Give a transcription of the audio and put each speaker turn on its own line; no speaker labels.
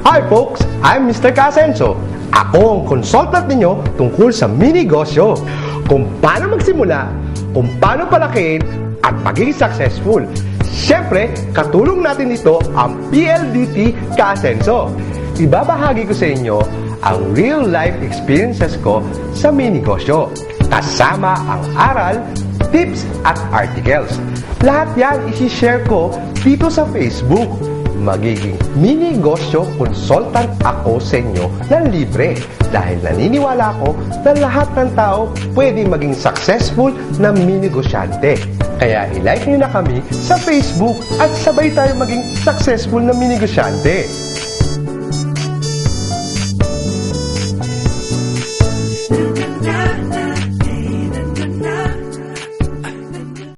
Hi folks, I'm Mr. Casenso. Ako ang consultant ninyo tungkol sa minigosyo. Kung paano magsimula, kung paano palakihin, at maging successful. Siyempre, katulong natin dito ang PLDT Casenso. Ibabahagi ko sa inyo ang real-life experiences ko sa minigosyo. Kasama ang aral, tips at articles. Lahat yan isi-share ko dito sa Facebook. Magiging minigosyo consultant ako sa inyo na libre dahil naniniwala ako na lahat ng tao pwede maging successful na minigosyante. Kaya i-like nyo na kami sa Facebook at sabay tayo maging successful na minigosyante.